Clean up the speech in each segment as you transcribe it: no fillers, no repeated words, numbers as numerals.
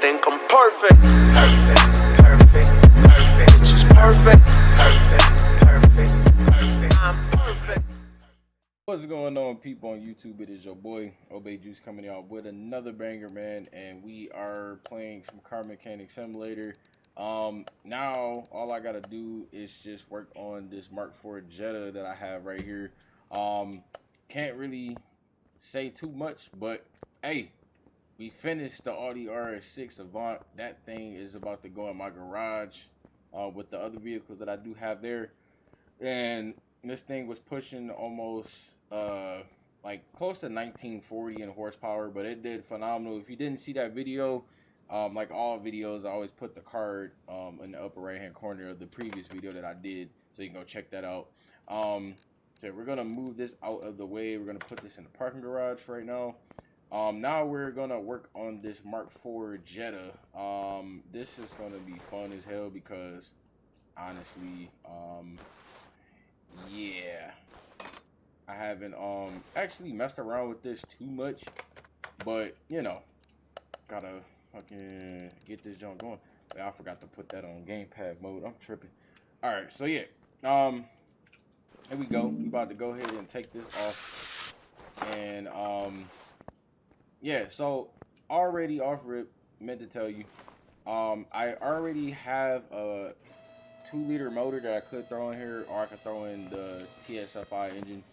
think I'm perfect. Perfect, perfect, perfect. It's just perfect. Perfect, perfect, perfect. I'm perfect. What's going on, people on YouTube? It is your boy Obey Juice coming out with another banger, man, and we are playing some car mechanic simulator. Now all I gotta do is just work on this MK4 Jetta that I have right here. Can't really say too much, but hey, we finished the Audi RS6 Avant. That thing is about to go in my garage with the other vehicles that I do have there, and this thing was pushing almost like close to 1940 in horsepower, but it did phenomenal. If you didn't see that video, like all videos, I always put the card in the upper right hand corner of the previous video that I did, so you can go check that out. So we're gonna move this out of the way. We're gonna put this in the parking garage for right now. Now we're gonna work on this MK4 Jetta. This is gonna be fun as hell because honestly, yeah, I haven't actually messed around with this too much, but you know, gotta fucking get this junk going. I forgot to put that on gamepad mode. I'm tripping. All right, so yeah, here we go. We about to go ahead and take this off, and yeah. So already off rip, meant to tell you, I already have a 2-liter motor that I could throw in here, or I could throw in the TSFI engine,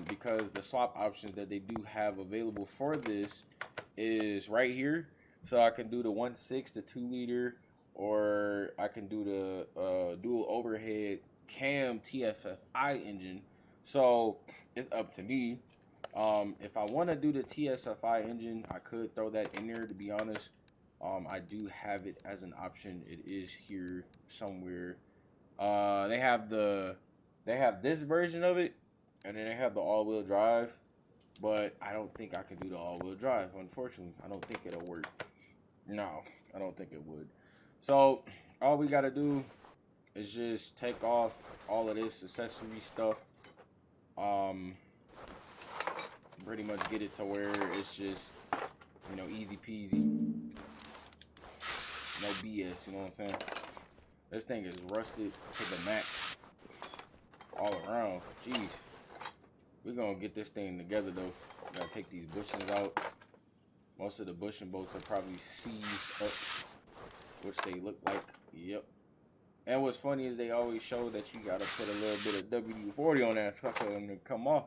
because the swap options that they do have available for this is right here. So I can do the 1.6, the 2-liter, or I can do the dual overhead cam TSFI engine. So it's up to me. If I want to do the TSFI engine, I could throw that in there, to be honest. I do have it as an option. It is here somewhere. They have this version of it, and then they have the all-wheel drive, but I don't think I can do the all-wheel drive. Unfortunately, I don't think it'll work. No, I don't think it would. So all we gotta do is just take off all of this accessory stuff. Pretty much get it to where it's just, you know, easy peasy. No BS, you know what I'm saying? This thing is rusted to the max all around. Jeez. We're gonna get this thing together though. Gotta take these bushings out. Most of the bushing bolts are probably seized up, which they look like. Yep. And what's funny is they always show that you gotta put a little bit of WD-40 on that truck for them to come off.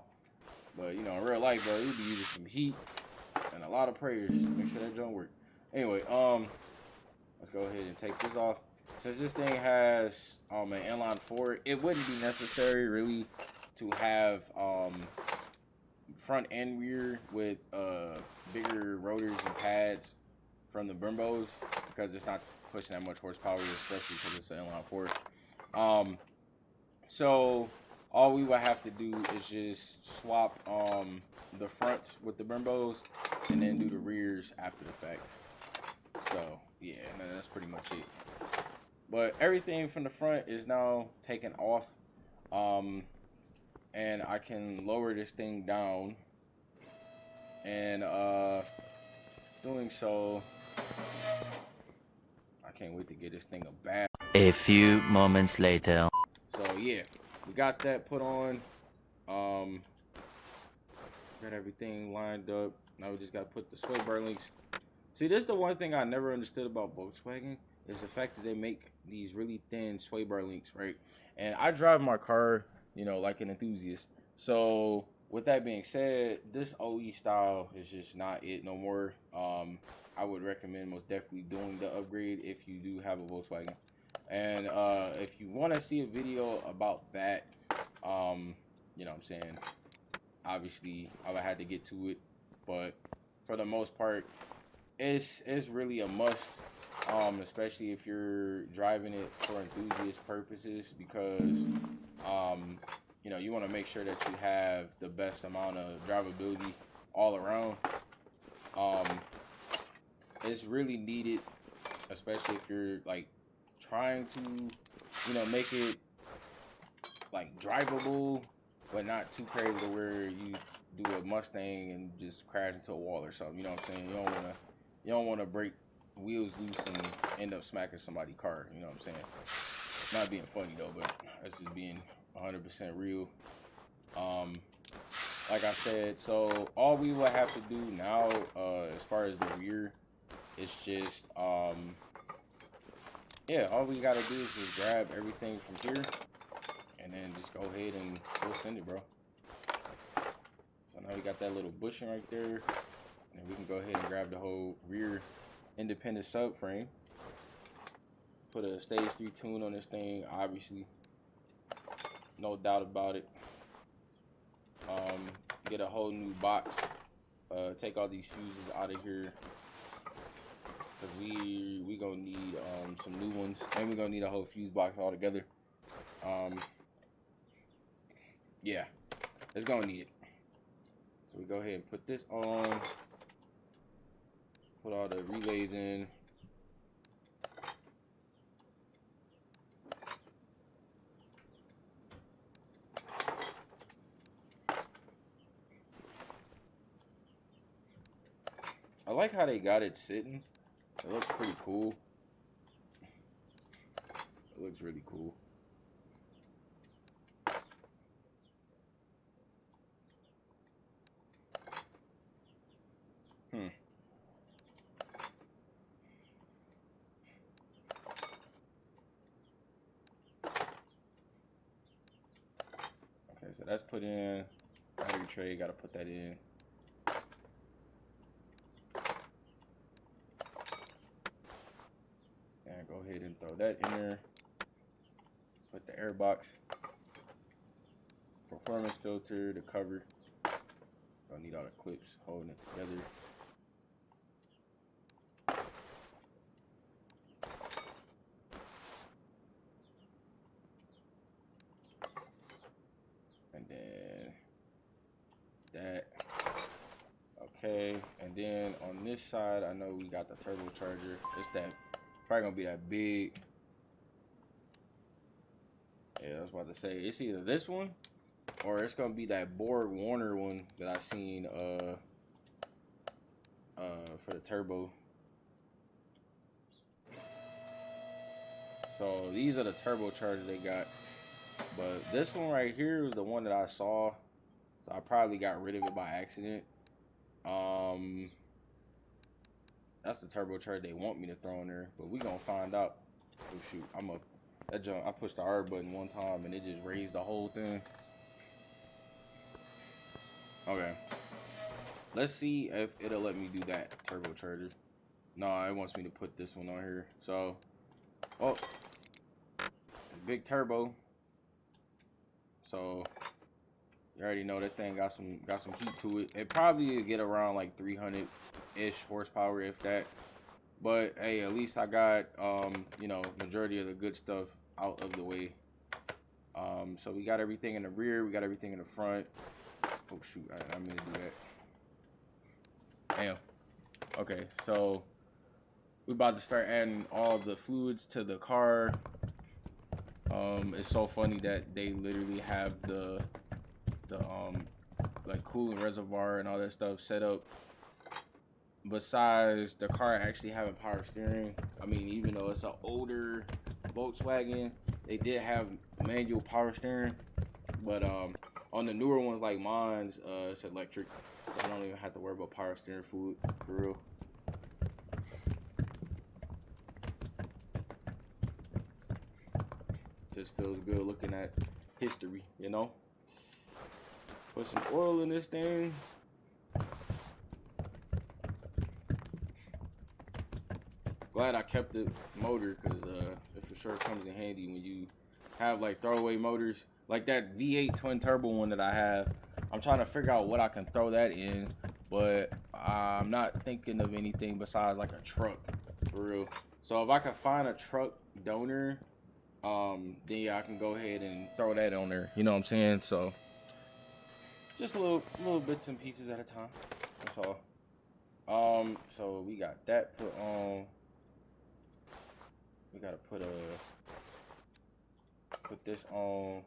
But you know, in real life, bro, you'd be using some heat and a lot of prayers to make sure that don't work. Anyway, let's go ahead and take this off. Since this thing has an inline 4, it wouldn't be necessary really to have front and rear with bigger rotors and pads from the Brimbos, because it's not pushing that much horsepower, especially because it's an inline 4. So all we would have to do is just swap the fronts with the Brimbos and then do the rears after the fact. So yeah, that's pretty much it. But everything from the front is now taken off, and I can lower this thing down, and doing so, I can't wait to get this thing a bath. A few moments later. So yeah, we got that put on, got everything lined up. Now we just got to put the sway bar links. See, this is the one thing I never understood about Volkswagen, is the fact that they make these really thin sway bar links, right? And I drive my car, you know, like an enthusiast. So with that being said, this OE style is just not it no more. I would recommend most definitely doing the upgrade if you do have a Volkswagen. And if you want to see a video about that, you know what I'm saying, obviously I would have to get to it, but for the most part, it's really a must, especially if you're driving it for enthusiast purposes, because you know, you want to make sure that you have the best amount of drivability all around. It's really needed, especially if you're like trying to, you know, make it like drivable, but not too crazy to where you do a Mustang and just crash into a wall or something. You know what I'm saying? You don't want to break wheels loose and end up smacking somebody's car. You know what I'm saying? Not being funny though, but that's just being 100% real. Like I said, so all we will have to do now, as far as the rear, it's just yeah, all we gotta do is just grab everything from here and then just go ahead and we'll send it, bro. So now we got that little bushing right there, and we can go ahead and grab the whole rear independent subframe. Put a stage 3 tune on this thing, obviously, no doubt about it. Get a whole new box. Take all these fuses out of here, cause we gonna need some new ones, and we gonna need a whole fuse box altogether. Yeah, it's gonna need it. So we go ahead and put this on. Put all the relays in. I like how they got it sitting. It looks pretty cool. It looks really cool. Okay, so that's put in. Battery tray, gotta put that in. And go ahead and throw that in there. Put the air box. Performance filter, the cover. Don't need all the clips holding it together. And then that. Okay, and then on this side, I know we got the turbocharger. It's that, probably gonna be that big. Yeah, I was about to say, it's either this one or it's gonna be that Borg Warner one that I seen for the turbo. So these are the turbochargers they got, but this one right here is the one that I saw, so I probably got rid of it by accident. That's the turbocharger they want me to throw in there, but we gonna find out. Oh shoot, I pushed the R button one time and it just raised the whole thing. Okay, let's see if it'll let me do that turbocharger. No, it wants me to put this one on here. So, oh, big turbo. So you already know that thing got some heat to it. It probably get around like 300-ish horsepower, if that. But hey, at least I got you know, majority of the good stuff out of the way. So we got everything in the rear, we got everything in the front. Oh shoot, I meant to do that. Damn. Okay, so we about to start adding all the fluids to the car. It's so funny that they literally have the like coolant reservoir and all that stuff set up. Besides the car actually having power steering, I mean, even though it's an older Volkswagen, they did have manual power steering. But on the newer ones like mine's, it's electric, so I don't even have to worry about power steering fluid for real. Just feels good looking at history, you know. Put some oil in this thing. Glad I kept the motor, because it for sure comes in handy when you have like throwaway motors. Like that V8 twin turbo one that I have. I'm trying to figure out what I can throw that in, but I'm not thinking of anything besides like a truck, for real. So if I can find a truck donor, then yeah, I can go ahead and throw that on there. You know what I'm saying? So just little bits and pieces at a time. That's all. So we got that put on. We gotta put this on.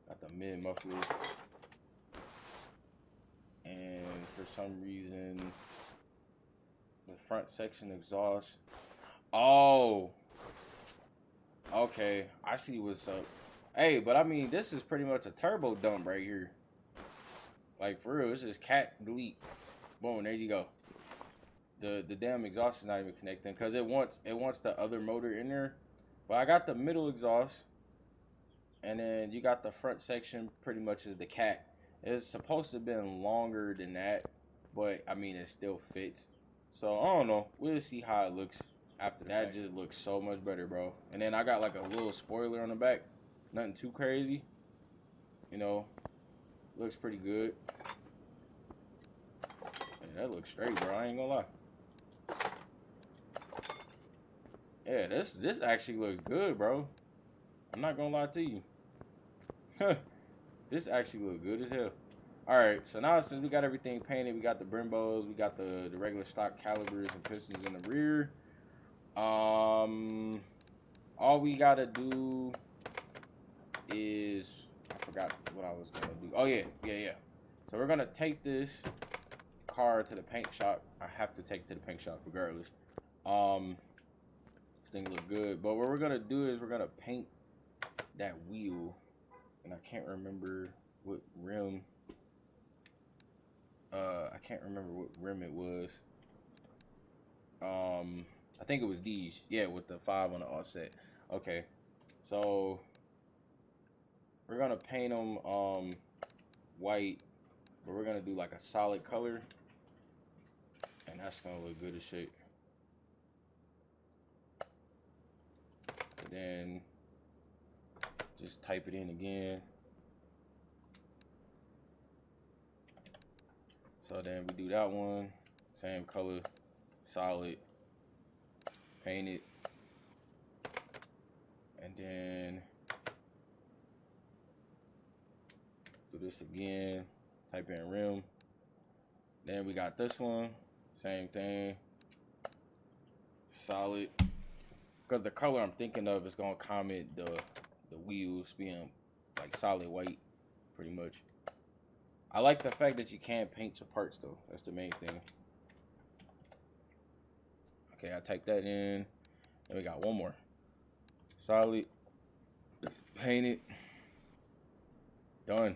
Got the mid muffler, and for some reason front section exhaust. Oh, okay, I see what's up. Hey, but I mean, this is pretty much a turbo dump right here. Like, for real, it's just cat delete. Boom, there you go. The damn exhaust is not even connecting because it wants the other motor in there. But I got the middle exhaust, and then you got the front section pretty much is the cat. It's supposed to have been longer than that, but I mean, it still fits. So I don't know. We'll see how it looks after that. Just looks so much better, bro. And then I got like a little spoiler on the back. Nothing too crazy. You know, looks pretty good. Man, that looks straight, bro. I ain't gonna lie. Yeah, this actually looks good, bro. I'm not gonna lie to you. This actually looks good as hell. Alright, so now since we got everything painted, we got the Brembos, we got the regular stock calibers and pistons in the rear. All we gotta do is, I forgot what I was gonna do. Oh yeah. So we're gonna take this car to the paint shop. I have to take it to the paint shop regardless. This thing look good, but what we're gonna do is we're gonna paint that wheel, and I can't remember what rim. I can't remember what rim it was. I think it was these. Yeah, with the 5 on the offset. Okay, so we're gonna paint them white, but we're gonna do like a solid color, and that's gonna look good as shit. And then just type it in again. So then we do that one, same color, solid, paint it, and then do this again, type in rim. Then we got this one, same thing, solid, because the color I'm thinking of is gonna comment the wheels being like solid white, pretty much. I like the fact that you can't paint your parts though. That's the main thing. Okay, I typed that in. And we got one more. Solid. Paint it. Done.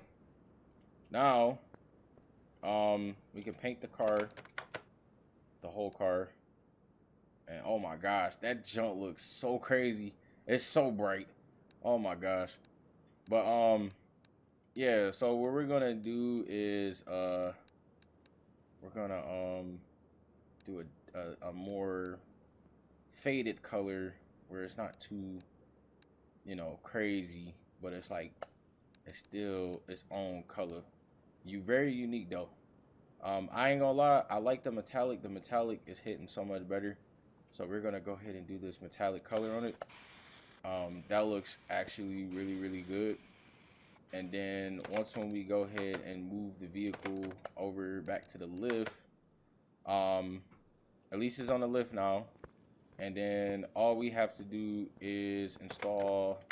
Now, we can paint the car. The whole car. And oh my gosh, that junk looks so crazy. It's so bright. Oh my gosh. But yeah, so what we're gonna do is we're gonna do a more faded color where it's not too, you know, crazy, but it's like it's still its own color. Very unique though. I ain't gonna lie, I like the metallic. The metallic is hitting so much better. So we're gonna go ahead and do this metallic color on it. That looks actually really good. And then when we go ahead and move the vehicle over back to the lift, at least it's on the lift now. And then all we have to do is install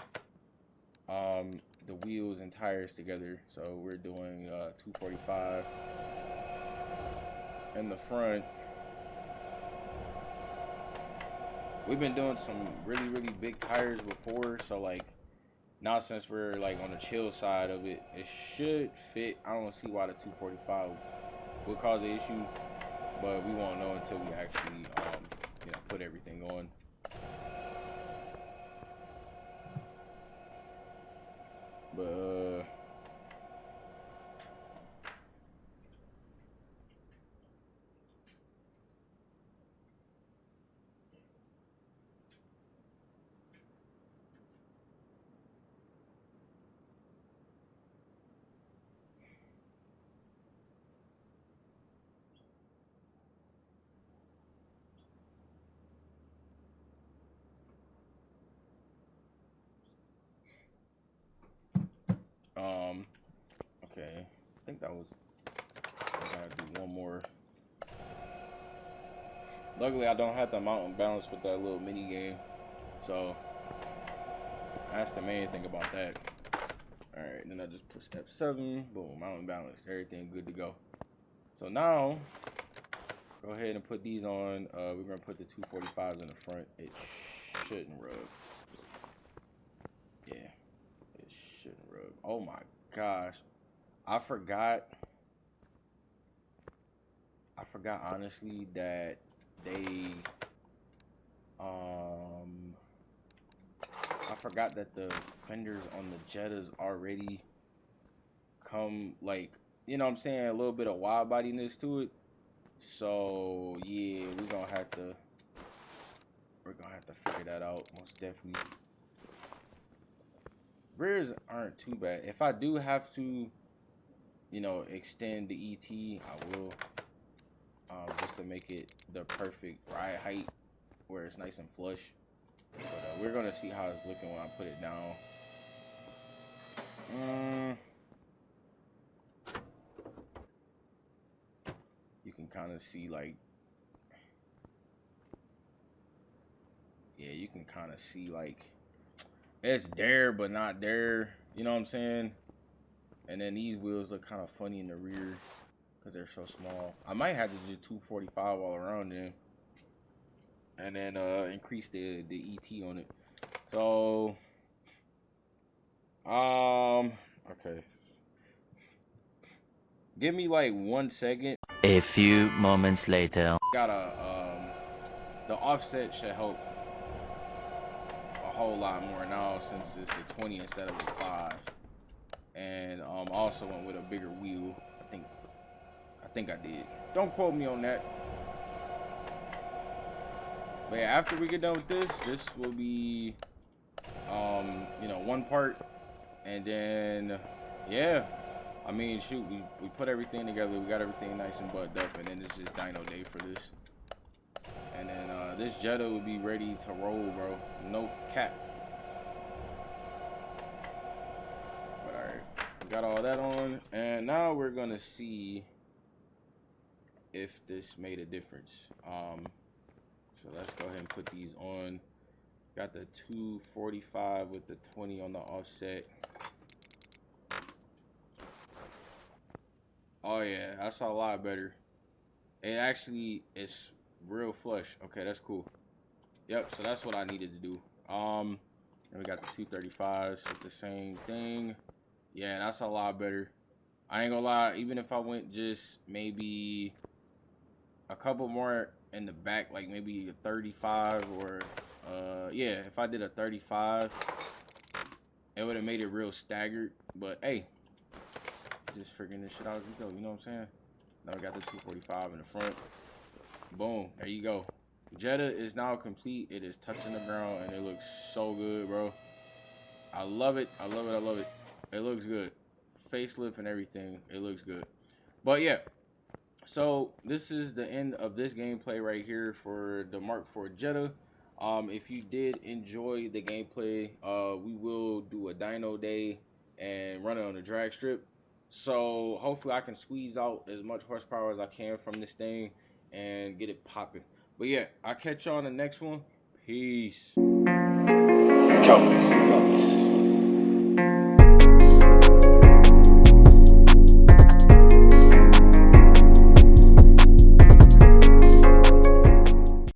the wheels and tires together. So we're doing 245 in the front. We've been doing some really big tires before, so like now since we're like on the chill side of it, it should fit. I don't see why the 245 would cause an issue, but we won't know until we actually you know, put everything on. But okay, I think that was, I gotta do one more. Luckily I don't have to mount and balance with that little mini game, so that's the main thing about that. All right, then I just push F7, boom, mount and balance, everything good to go. So now go ahead and put these on. We're gonna put the 245s in the front. It shouldn't rub. Yeah, it shouldn't rub. Oh my gosh, I forgot honestly that they I forgot that the fenders on the Jettas already come, like, you know what I'm saying, a little bit of wide bodiness to it. So yeah, we're gonna have to figure that out, most definitely. Rears aren't too bad. If I do have to, you know, extend the ET, I will, just to make it the perfect ride height where it's nice and flush. But we're gonna see how it's looking when I put it down. You can kind of see, like, yeah, you can kind of see, like, it's there but not there, you know what I'm saying? And then these wheels look kind of funny in the rear because they're so small. I might have to do 245 all around them, and then increase the ET on it. So okay, give me like 1 second. A few moments later. The offset should help a whole lot more now since it's a 20 instead of a 5. And also went with a bigger wheel. I think I did. Don't quote me on that. But yeah, after we get done with this will be you know, one part. And then yeah, I mean, shoot, we put everything together. We got everything nice and buttoned up, and then it's just dyno day for this. And then this Jetta will be ready to roll, bro. No cap. But alright, we got all that on, and now we're gonna see if this made a difference. So let's go ahead and put these on. Got the 245 with the 20 on the offset. Oh yeah, that's a lot better. It actually is real flush. Okay, that's cool. Yep, so that's what I needed to do. And we got the 235s with the same thing. Yeah, that's a lot better. I ain't gonna lie, even if I went just maybe a couple more in the back, like maybe a 35 or yeah, if I did a 35, it would have made it real staggered. But hey, just figuring this shit out as we go, you know what I'm saying? Now we got the 245 in the front. Boom, there you go. Jetta is now complete. It is touching the ground and it looks so good, bro. I love it. I love it. I love it. It looks good. Facelift and everything. It looks good. But yeah, so this is the end of this gameplay right here for the Mark IV Jetta. If you did enjoy the gameplay, we will do a dyno day and run it on the drag strip. So hopefully I can squeeze out as much horsepower as I can from this thing and get it popping. But yeah, I'll catch y'all on the next one. Peace. Go.